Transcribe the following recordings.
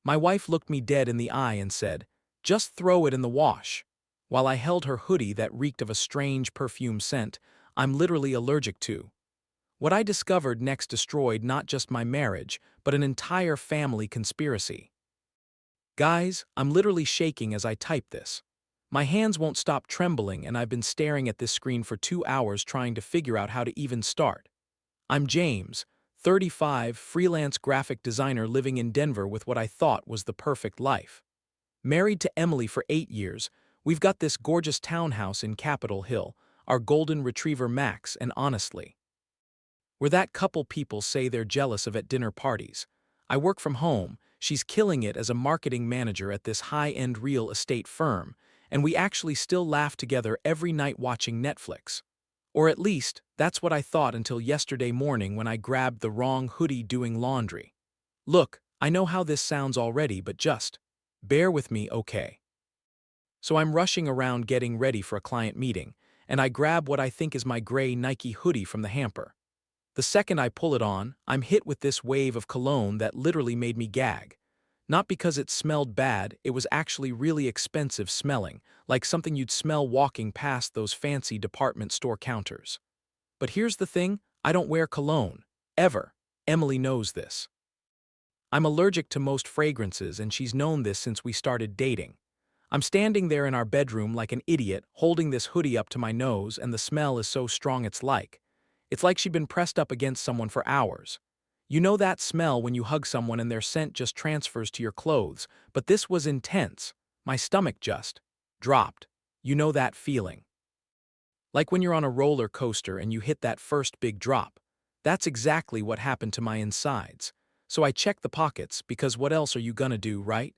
My wife looked me dead in the eye and said, "Just throw it in the wash," while I held her hoodie that reeked of a strange perfume scent I'm literally allergic to. What I discovered next destroyed not just my marriage, but an entire family conspiracy. Guys, I'm literally shaking as I type this. My hands won't stop trembling and I've been staring at this screen for 2 hours trying to figure out how to even start. I'm James, 35, freelance graphic designer living in Denver with what I thought was the perfect life. Married to Emily for 8 years, we've got this gorgeous townhouse in Capitol Hill, our golden retriever Max, and honestly, we're that couple people say they're jealous of at dinner parties. I work from home, she's killing it as a marketing manager at this high-end real estate firm, and we actually still laugh together every night watching Netflix. Or at least, that's what I thought until yesterday morning when I grabbed the wrong hoodie doing laundry. Look, I know how this sounds already, but just bear with me, okay? So I'm rushing around getting ready for a client meeting, and I grab what I think is my gray Nike hoodie from the hamper. The second I pull it on, I'm hit with this wave of cologne that literally made me gag. Not because it smelled bad, it was actually really expensive smelling, like something you'd smell walking past those fancy department store counters. But here's the thing, I don't wear cologne. Ever. Emily knows this. I'm allergic to most fragrances and she's known this since we started dating. I'm standing there in our bedroom like an idiot, holding this hoodie up to my nose and the smell is so strong it's like she'd been pressed up against someone for hours. You know that smell when you hug someone and their scent just transfers to your clothes, but this was intense. My stomach just dropped. You know that feeling. Like when you're on a roller coaster and you hit that first big drop. That's exactly what happened to my insides. So I checked the pockets because what else are you gonna do, right?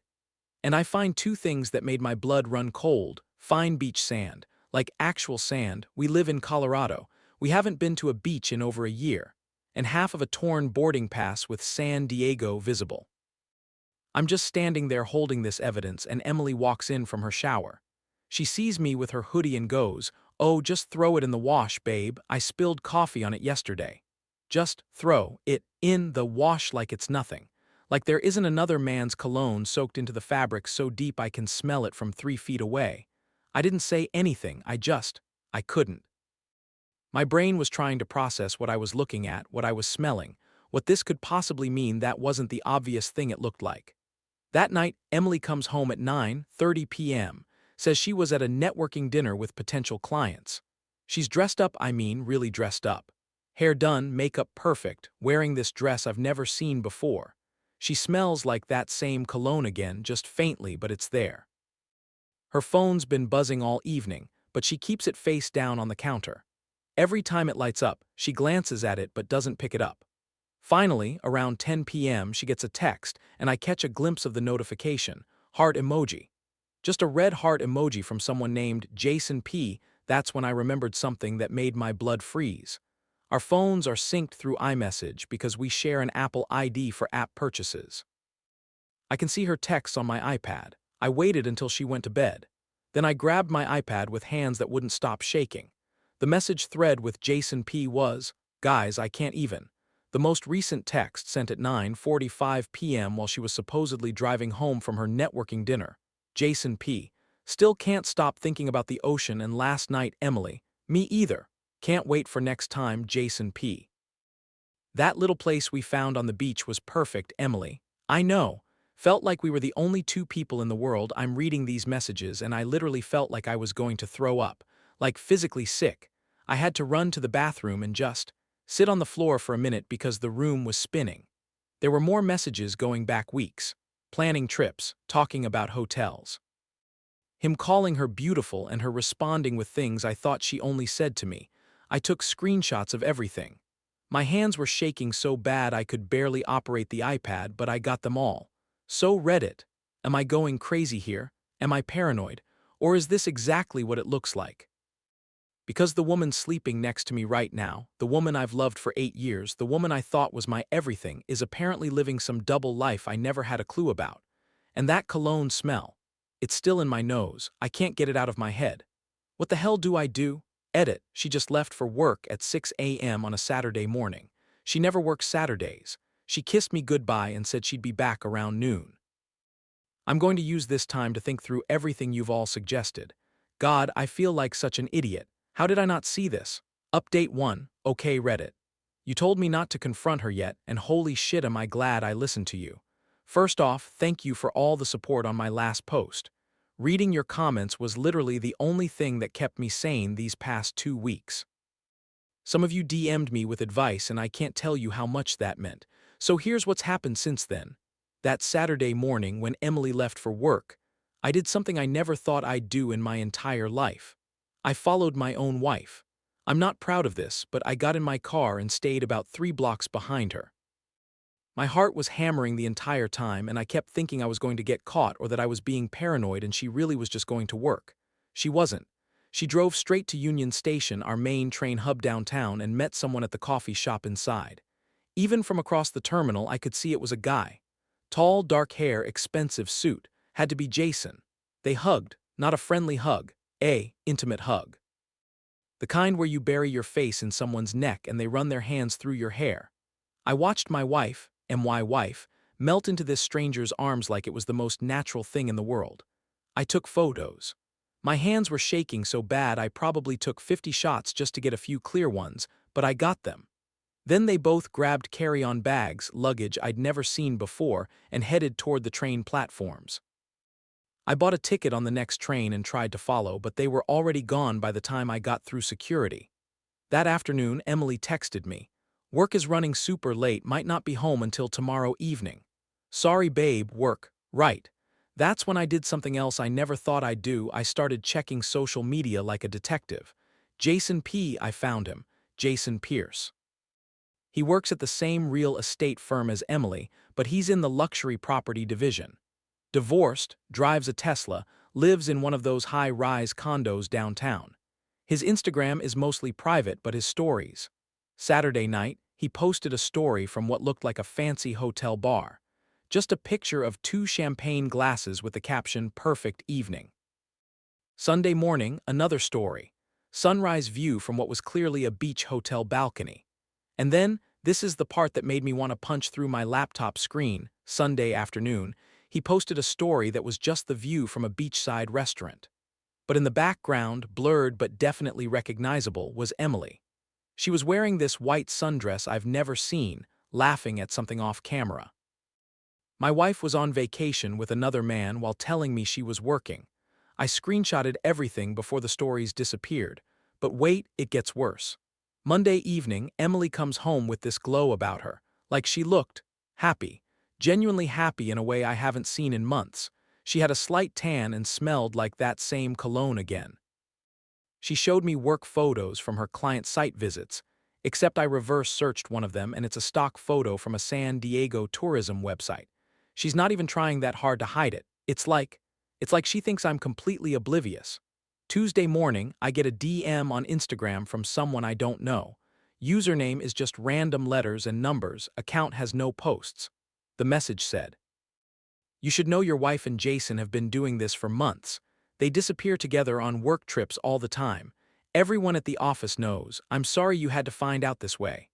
And I find two things that made my blood run cold: fine beach sand, like actual sand. We live in Colorado. We haven't been to a beach in over a year, and half of a torn boarding pass with San Diego visible. I'm just standing there holding this evidence and Emily walks in from her shower. She sees me with her hoodie and goes, "Oh, just throw it in the wash, babe. I spilled coffee on it yesterday." Just throw it in the wash like it's nothing. Like there isn't another man's cologne soaked into the fabric so deep I can smell it from 3 feet away. I didn't say anything, I couldn't. My brain was trying to process what I was looking at, what I was smelling, what this could possibly mean. That wasn't the obvious thing it looked like. That night, Emily comes home at 9:30 p.m., says she was at a networking dinner with potential clients. She's dressed up, really dressed up. Hair done, makeup perfect, wearing this dress I've never seen before. She smells like that same cologne again, just faintly, but it's there. Her phone's been buzzing all evening, but she keeps it face down on the counter. Every time it lights up, she glances at it but doesn't pick it up. Finally, around 10 p.m., she gets a text, and I catch a glimpse of the notification: heart emoji. Just a red heart emoji from someone named Jason P. That's when I remembered something that made my blood freeze. Our phones are synced through iMessage because we share an Apple ID for app purchases. I can see her texts on my iPad. I waited until she went to bed. Then I grabbed my iPad with hands that wouldn't stop shaking. The message thread with Jason P. was, "Guys, I can't even." The most recent text sent at 9:45 p.m. while she was supposedly driving home from her networking dinner. Jason P. Still can't stop thinking about the ocean and last night, Emily. Me either. Can't wait for next time, Jason P. That little place we found on the beach was perfect, Emily. I know. Felt like we were the only two people in the world. I'm reading these messages and I literally felt like I was going to throw up. Like physically sick. I had to run to the bathroom and just sit on the floor for a minute because the room was spinning. There were more messages going back weeks. Planning trips, talking about hotels. Him calling her beautiful and her responding with things I thought she only said to me. I took screenshots of everything. My hands were shaking so bad I could barely operate the iPad, but I got them all. So read it. Am I going crazy here? Am I paranoid? Or is this exactly what it looks like? Because the woman sleeping next to me right now, the woman I've loved for 8 years, the woman I thought was my everything, is apparently living some double life I never had a clue about. And that cologne smell. It's still in my nose. I can't get it out of my head. What the hell do I do? Edit. She just left for work at 6 a.m. on a Saturday morning. She never works Saturdays. She kissed me goodbye and said she'd be back around noon. I'm going to use this time to think through everything you've all suggested. God, I feel like such an idiot. How did I not see this? Update 1. Okay, Reddit. You told me not to confront her yet, and holy shit am I glad I listened to you. First off, thank you for all the support on my last post. Reading your comments was literally the only thing that kept me sane these past 2 weeks. Some of you DM'd me with advice and I can't tell you how much that meant. So here's what's happened since then. That Saturday morning when Emily left for work, I did something I never thought I'd do in my entire life. I followed my own wife. I'm not proud of this, but I got in my car and stayed about 3 blocks behind her. My heart was hammering the entire time and I kept thinking I was going to get caught or that I was being paranoid and she really was just going to work. She wasn't. She drove straight to Union Station, our main train hub downtown, and met someone at the coffee shop inside. Even from across the terminal, I could see it was a guy. Tall, dark hair, expensive suit. Had to be Jason. They hugged, not a friendly hug, intimate hug. The kind where you bury your face in someone's neck and they run their hands through your hair. I watched my wife, my wife, melt into this stranger's arms like it was the most natural thing in the world. I took photos. My hands were shaking so bad I probably took 50 shots just to get a few clear ones, but I got them. Then they both grabbed carry-on bags, luggage I'd never seen before, and headed toward the train platforms. I bought a ticket on the next train and tried to follow, but they were already gone by the time I got through security. That afternoon, Emily texted me. Work is running super late, might not be home until tomorrow evening. Sorry babe, work, right. That's when I did something else I never thought I'd do. I started checking social media like a detective. Jason P., I found him, Jason Pierce. He works at the same real estate firm as Emily, but he's in the luxury property division. Divorced, drives a Tesla, lives in one of those high-rise condos downtown. His Instagram is mostly private, but his stories. Saturday night, he posted a story from what looked like a fancy hotel bar. Just a picture of 2 champagne glasses with the caption, "Perfect evening." Sunday morning, another story. Sunrise view from what was clearly a beach hotel balcony. And then, this is the part that made me want to punch through my laptop screen. Sunday afternoon, he posted a story that was just the view from a beachside restaurant. But in the background, blurred but definitely recognizable, was Emily. She was wearing this white sundress I've never seen, laughing at something off camera. My wife was on vacation with another man while telling me she was working. I screenshotted everything before the stories disappeared. But wait, it gets worse. Monday evening, Emily comes home with this glow about her, like she looked happy, genuinely happy in a way I haven't seen in months. She had a slight tan and smelled like that same cologne again. She showed me work photos from her client site visits, except I reverse searched one of them and it's a stock photo from a San Diego tourism website. She's not even trying that hard to hide it. It's like she thinks I'm completely oblivious. Tuesday morning, I get a DM on Instagram from someone I don't know. Username is just random letters and numbers, account has no posts. The message said, "You should know your wife and Jason have been doing this for months. They disappear together on work trips all the time. Everyone at the office knows. I'm sorry you had to find out this way.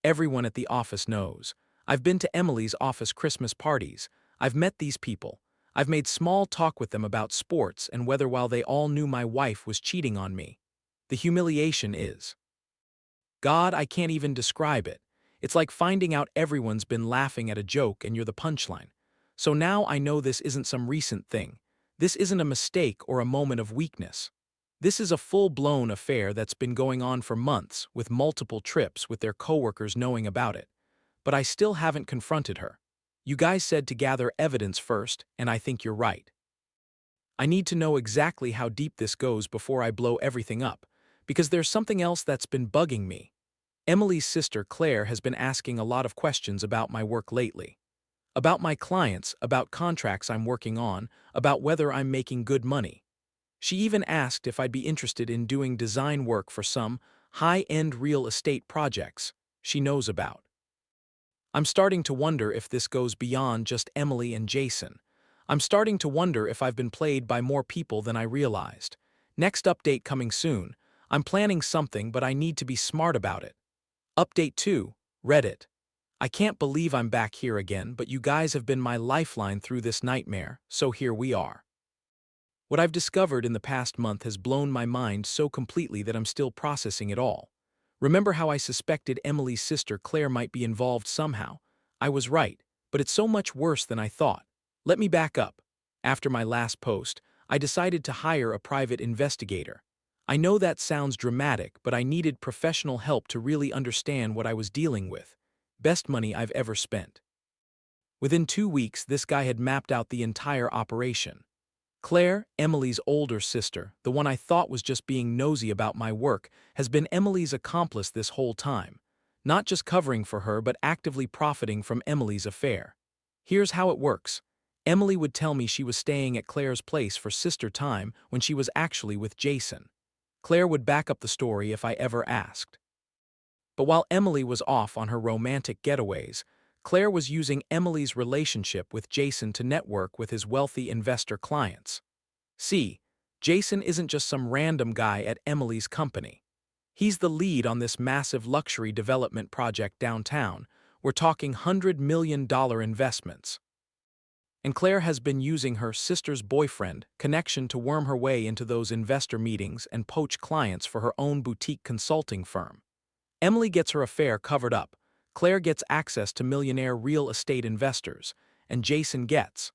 Everyone at the office knows. I've been to Emily's office Christmas parties. I've met these people. I've made small talk with them about sports and whether while they all knew my wife was cheating on me. The humiliation is. God, I can't even describe it. It's like finding out everyone's been laughing at a joke and you're the punchline. So now I know this isn't some recent thing. This isn't a mistake or a moment of weakness. This is a full-blown affair that's been going on for months, with multiple trips with their coworkers knowing about it. But I still haven't confronted her. You guys said to gather evidence first, and I think you're right. I need to know exactly how deep this goes before I blow everything up, because there's something else that's been bugging me. Emily's sister Claire has been asking a lot of questions about my work lately. About my clients, about contracts I'm working on, about whether I'm making good money. She even asked if I'd be interested in doing design work for some high-end real estate projects she knows about. I'm starting to wonder if this goes beyond just Emily and Jason. I'm starting to wonder if I've been played by more people than I realized. Next update coming soon. I'm planning something, but I need to be smart about it. Update 2, Reddit. I can't believe I'm back here again, but you guys have been my lifeline through this nightmare, so here we are. What I've discovered in the past month has blown my mind so completely that I'm still processing it all. Remember how I suspected Emily's sister Claire might be involved somehow? I was right, but it's so much worse than I thought. Let me back up. After my last post, I decided to hire a private investigator. I know that sounds dramatic, but I needed professional help to really understand what I was dealing with. Best money I've ever spent. Within 2 weeks, this guy had mapped out the entire operation. Claire, Emily's older sister, the one I thought was just being nosy about my work, has been Emily's accomplice this whole time. Not just covering for her, but actively profiting from Emily's affair. Here's how it works. Emily would tell me she was staying at Claire's place for sister time when she was actually with Jason. Claire would back up the story if I ever asked. But while Emily was off on her romantic getaways, Claire was using Emily's relationship with Jason to network with his wealthy investor clients. See, Jason isn't just some random guy at Emily's company. He's the lead on this massive luxury development project downtown. We're talking $100 million investments. And Claire has been using her sister's boyfriend connection to worm her way into those investor meetings and poach clients for her own boutique consulting firm. Emily gets her affair covered up, Claire gets access to millionaire real estate investors, and Jason gets,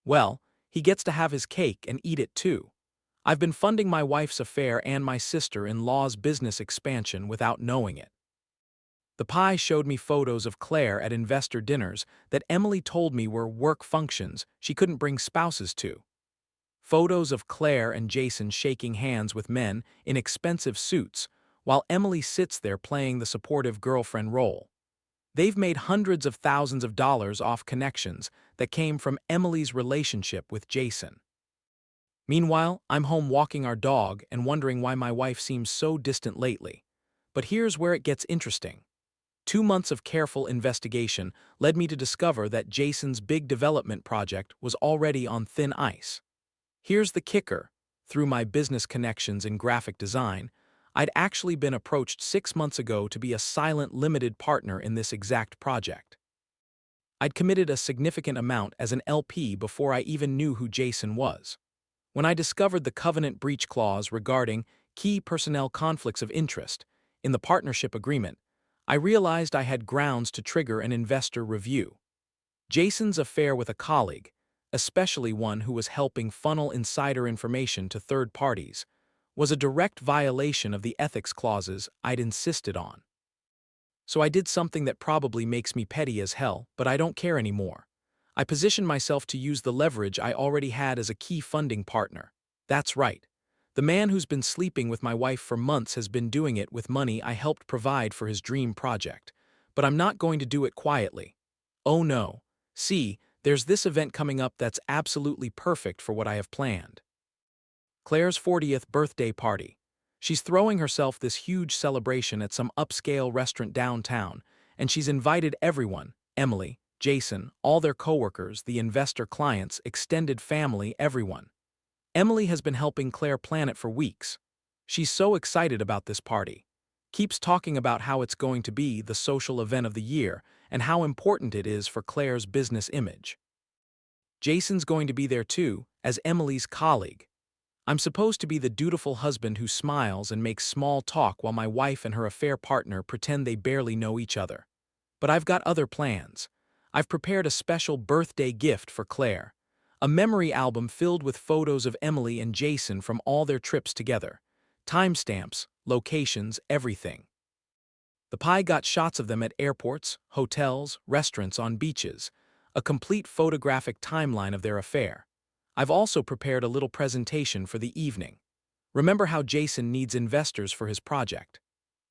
well, he gets to have his cake and eat it too. I've been funding my wife's affair and my sister-in-law's business expansion without knowing it. The pie showed me photos of Claire at investor dinners that Emily told me were work functions she couldn't bring spouses to. Photos of Claire and Jason shaking hands with men in expensive suits, while Emily sits there playing the supportive girlfriend role. They've made hundreds of thousands of dollars off connections that came from Emily's relationship with Jason. Meanwhile, I'm home walking our dog and wondering why my wife seems so distant lately. But here's where it gets interesting. 2 months of careful investigation led me to discover that Jason's big development project was already on thin ice. Here's the kicker. Through my business connections in graphic design, I'd actually been approached 6 months ago to be a silent limited partner in this exact project. I'd committed a significant amount as an LP before I even knew who Jason was. When I discovered the covenant breach clause regarding key personnel conflicts of interest in the partnership agreement, I realized I had grounds to trigger an investor review. Jason's affair with a colleague, especially one who was helping funnel insider information to third parties, was a direct violation of the ethics clauses I'd insisted on. So I did something that probably makes me petty as hell, but I don't care anymore. I positioned myself to use the leverage I already had as a key funding partner. That's right. The man who's been sleeping with my wife for months has been doing it with money I helped provide for his dream project. But I'm not going to do it quietly. Oh no. See, there's this event coming up that's absolutely perfect for what I have planned. Claire's 40th birthday party. She's throwing herself this huge celebration at some upscale restaurant downtown, and she's invited everyone, Emily, Jason, all their coworkers, the investor clients, extended family, everyone. Emily has been helping Claire plan it for weeks. She's so excited about this party. Keeps talking about how it's going to be the social event of the year and how important it is for Claire's business image. Jason's going to be there too, as Emily's colleague. I'm supposed to be the dutiful husband who smiles and makes small talk while my wife and her affair partner pretend they barely know each other. But I've got other plans. I've prepared a special birthday gift for Claire. A memory album filled with photos of Emily and Jason from all their trips together. Timestamps, locations, everything. The pie got shots of them at airports, hotels, restaurants, on beaches. A complete photographic timeline of their affair. I've also prepared a little presentation for the evening. Remember how Jason needs investors for his project?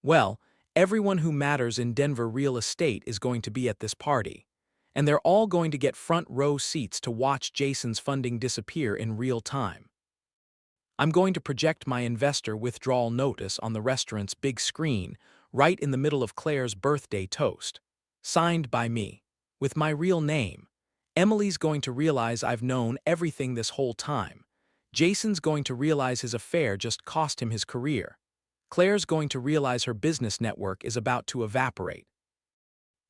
Well, everyone who matters in Denver real estate is going to be at this party. And they're all going to get front row seats to watch Jason's funding disappear in real time. I'm going to project my investor withdrawal notice on the restaurant's big screen, right in the middle of Claire's birthday toast. Signed by me. With my real name. Emily's going to realize I've known everything this whole time. Jason's going to realize his affair just cost him his career. Claire's going to realize her business network is about to evaporate.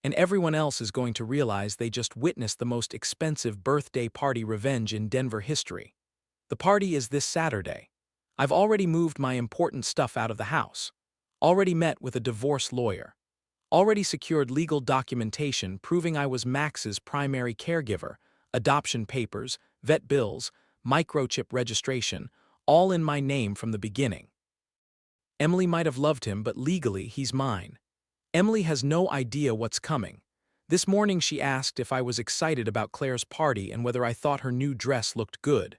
And everyone else is going to realize they just witnessed the most expensive birthday party revenge in Denver history. The party is this Saturday. I've already moved my important stuff out of the house. Already met with a divorce lawyer. Already secured legal documentation proving I was Max's primary caregiver, adoption papers, vet bills, microchip registration, all in my name from the beginning. Emily might have loved him, but legally he's mine. Emily has no idea what's coming. This morning she asked if I was excited about Claire's party and whether I thought her new dress looked good.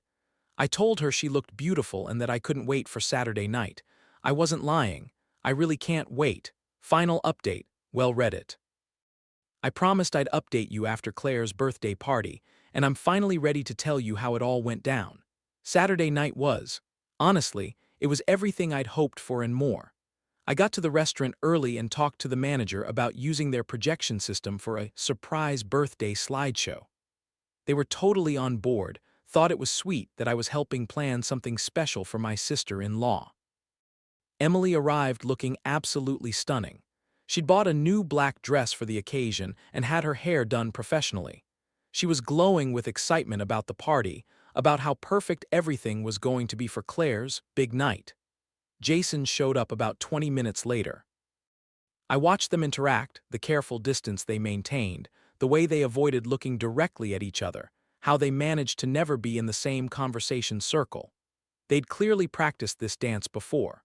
I told her she looked beautiful and that I couldn't wait for Saturday night. I wasn't lying. I really can't wait. Final update. Well, Reddit. I promised I'd update you after Claire's birthday party, and I'm finally ready to tell you how it all went down. Saturday night was. Honestly, it was everything I'd hoped for and more. I got to the restaurant early and talked to the manager about using their projection system for a surprise birthday slideshow. They were totally on board, thought it was sweet that I was helping plan something special for my sister-in-law. Emily arrived looking absolutely stunning. She'd bought a new black dress for the occasion and had her hair done professionally. She was glowing with excitement about the party, about how perfect everything was going to be for Claire's big night. Jason showed up about 20 minutes later. I watched them interact, the careful distance they maintained, the way they avoided looking directly at each other, how they managed to never be in the same conversation circle. They'd clearly practiced this dance before.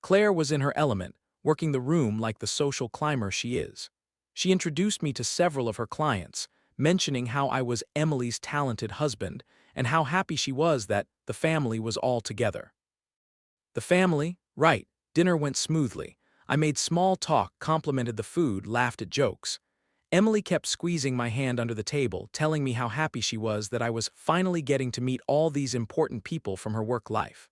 Claire was in her element, working the room like the social climber she is. She introduced me to several of her clients, mentioning how I was Emily's talented husband and how happy she was that the family was all together. The family, right, dinner went smoothly. I made small talk, complimented the food, laughed at jokes. Emily kept squeezing my hand under the table, telling me how happy she was that I was finally getting to meet all these important people from her work life.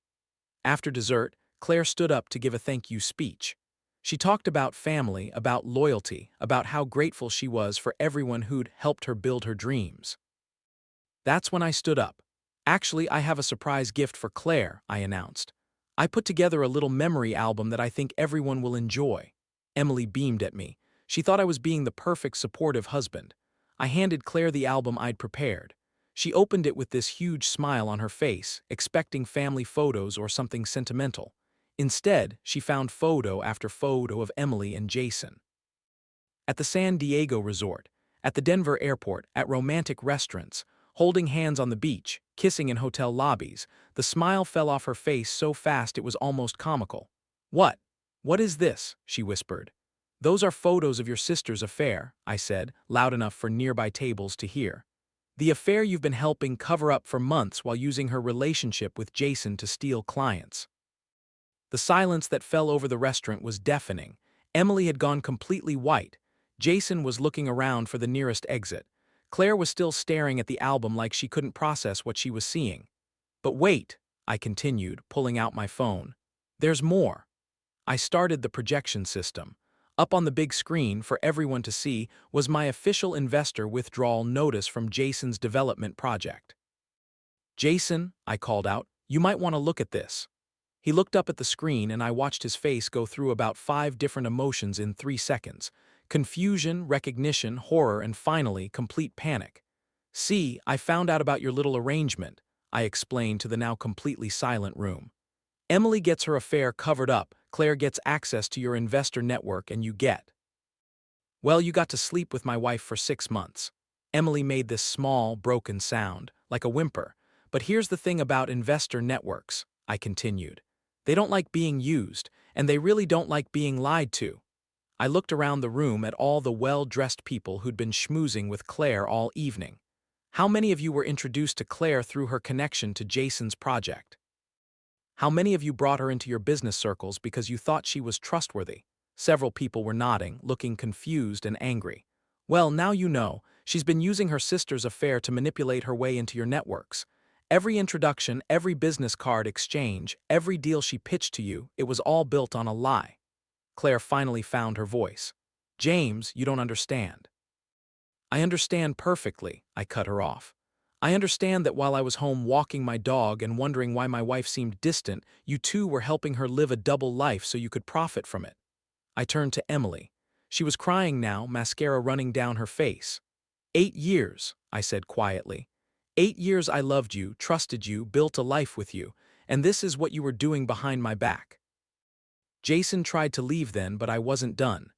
After dessert, Claire stood up to give a thank you speech. She talked about family, about loyalty, about how grateful she was for everyone who'd helped her build her dreams. That's when I stood up. Actually, I have a surprise gift for Claire, I announced. I put together a little memory album that I think everyone will enjoy. Emily beamed at me. She thought I was being the perfect supportive husband. I handed Claire the album I'd prepared. She opened it with this huge smile on her face, expecting family photos or something sentimental. Instead, she found photo after photo of Emily and Jason. At the San Diego resort, at the Denver airport, at romantic restaurants, holding hands on the beach, kissing in hotel lobbies, the smile fell off her face so fast it was almost comical. "What? What is this?" she whispered. "Those are photos of your sister's affair," I said, loud enough for nearby tables to hear. "The affair you've been helping cover up for months while using her relationship with Jason to steal clients." The silence that fell over the restaurant was deafening. Emily had gone completely white. Jason was looking around for the nearest exit. Claire was still staring at the album like she couldn't process what she was seeing. "But wait," I continued, pulling out my phone. "There's more." I started the projection system. Up on the big screen for everyone to see was my official investor withdrawal notice from Jason's development project. "Jason," I called out, "you might want to look at this." He looked up at the screen and I watched his face go through about 5 different emotions in 3 seconds. Confusion, recognition, horror, and finally, complete panic. "See, I found out about your little arrangement," I explained to the now completely silent room. "Emily gets her affair covered up, Claire gets access to your investor network, and you get. Well, you got to sleep with my wife for 6 months." Emily made this small, broken sound, like a whimper. "But here's the thing about investor networks," I continued. "They don't like being used, and they really don't like being lied to." I looked around the room at all the well-dressed people who'd been schmoozing with Claire all evening. How many of you were introduced to Claire through her connection to Jason's project? How many of you brought her into your business circles because you thought she was trustworthy? Several people were nodding, looking confused and angry. Well, now you know, she's been using her sister's affair to manipulate her way into your networks. Every introduction, every business card exchange, every deal she pitched to you, it was all built on a lie. Claire finally found her voice. "James, you don't understand." "I understand perfectly," I cut her off. "I understand that while I was home walking my dog and wondering why my wife seemed distant, you too were helping her live a double life so you could profit from it." I turned to Emily. She was crying now, mascara running down her face. 8 years, I said quietly. 8 years I loved you, trusted you, built a life with you, and this is what you were doing behind my back. Jason tried to leave then, but I wasn't done.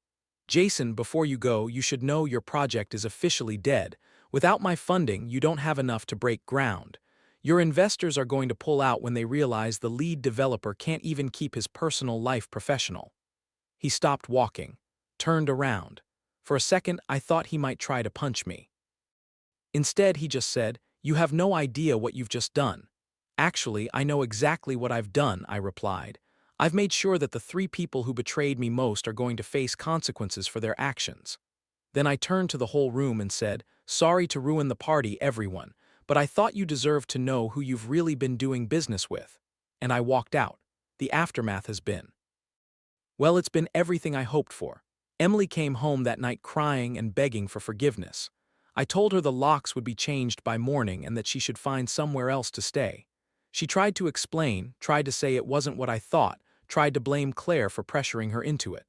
Jason, before you go, you should know your project is officially dead. Without my funding, you don't have enough to break ground. Your investors are going to pull out when they realize the lead developer can't even keep his personal life professional. He stopped walking, turned around. For a second, I thought he might try to punch me. Instead, he just said, "You have no idea what you've just done." "Actually, I know exactly what I've done," I replied. "I've made sure that the 3 people who betrayed me most are going to face consequences for their actions." Then I turned to the whole room and said, "Sorry to ruin the party, everyone, but I thought you deserved to know who you've really been doing business with." And I walked out. The aftermath has been. Well, it's been everything I hoped for. Emily came home that night crying and begging for forgiveness. I told her the locks would be changed by morning and that she should find somewhere else to stay. She tried to explain, tried to say it wasn't what I thought, tried to blame Claire for pressuring her into it.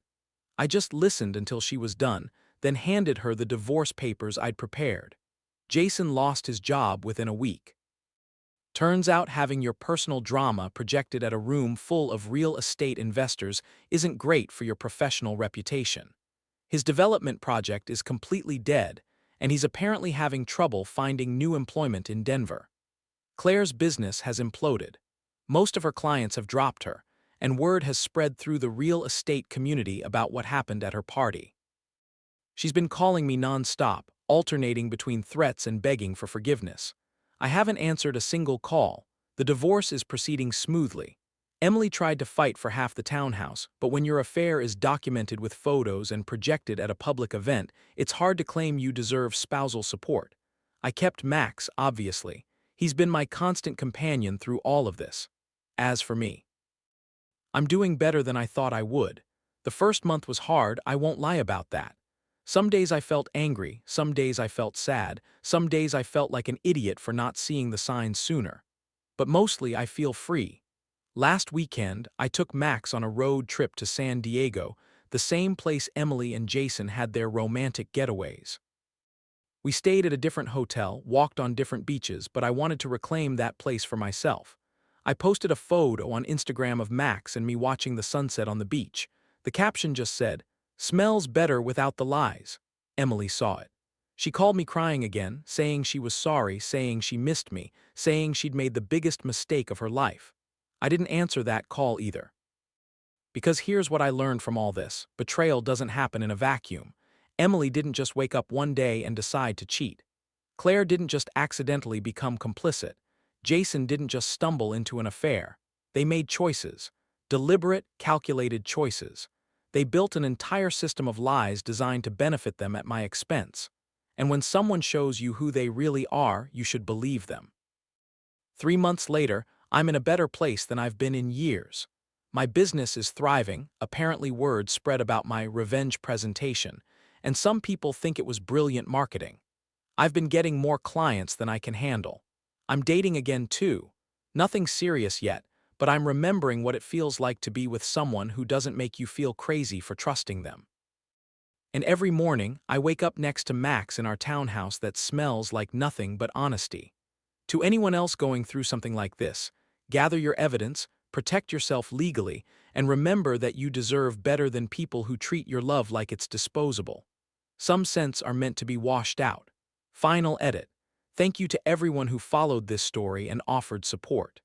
I just listened until she was done, then handed her the divorce papers I'd prepared. Jason lost his job within a week. Turns out having your personal drama projected at a room full of real estate investors isn't great for your professional reputation. His development project is completely dead, and he's apparently having trouble finding new employment in Denver. Claire's business has imploded. Most of her clients have dropped her, and word has spread through the real estate community about what happened at her party. She's been calling me non-stop, alternating between threats and begging for forgiveness. I haven't answered a single call. The divorce is proceeding smoothly. Emily tried to fight for half the townhouse, but when your affair is documented with photos and projected at a public event, it's hard to claim you deserve spousal support. I kept Max, obviously. He's been my constant companion through all of this. As for me, I'm doing better than I thought I would. The first month was hard, I won't lie about that. Some days I felt angry, some days I felt sad, some days I felt like an idiot for not seeing the signs sooner. But mostly I feel free. Last weekend, I took Max on a road trip to San Diego, the same place Emily and Jason had their romantic getaways. We stayed at a different hotel, walked on different beaches, but I wanted to reclaim that place for myself. I posted a photo on Instagram of Max and me watching the sunset on the beach. The caption just said, "Smells better without the lies." Emily saw it. She called me crying again, saying she was sorry, saying she missed me, saying she'd made the biggest mistake of her life. I didn't answer that call either. Because here's what I learned from all this: betrayal doesn't happen in a vacuum. Emily didn't just wake up one day and decide to cheat. Claire didn't just accidentally become complicit. Jason didn't just stumble into an affair. They made choices. Deliberate, calculated choices. They built an entire system of lies designed to benefit them at my expense. And when someone shows you who they really are, you should believe them. 3 months later, I'm in a better place than I've been in years. My business is thriving, apparently word spread about my revenge presentation, and some people think it was brilliant marketing. I've been getting more clients than I can handle. I'm dating again too. Nothing serious yet, but I'm remembering what it feels like to be with someone who doesn't make you feel crazy for trusting them. And every morning, I wake up next to Max in our townhouse that smells like nothing but honesty. To anyone else going through something like this, gather your evidence, protect yourself legally, and remember that you deserve better than people who treat your love like it's disposable. Some scents are meant to be washed out. Final edit. Thank you to everyone who followed this story and offered support.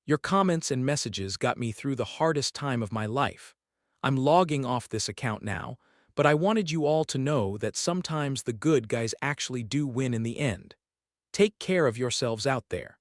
Your comments and messages got me through the hardest time of my life. I'm logging off this account now, but I wanted you all to know that sometimes the good guys actually do win in the end. Take care of yourselves out there.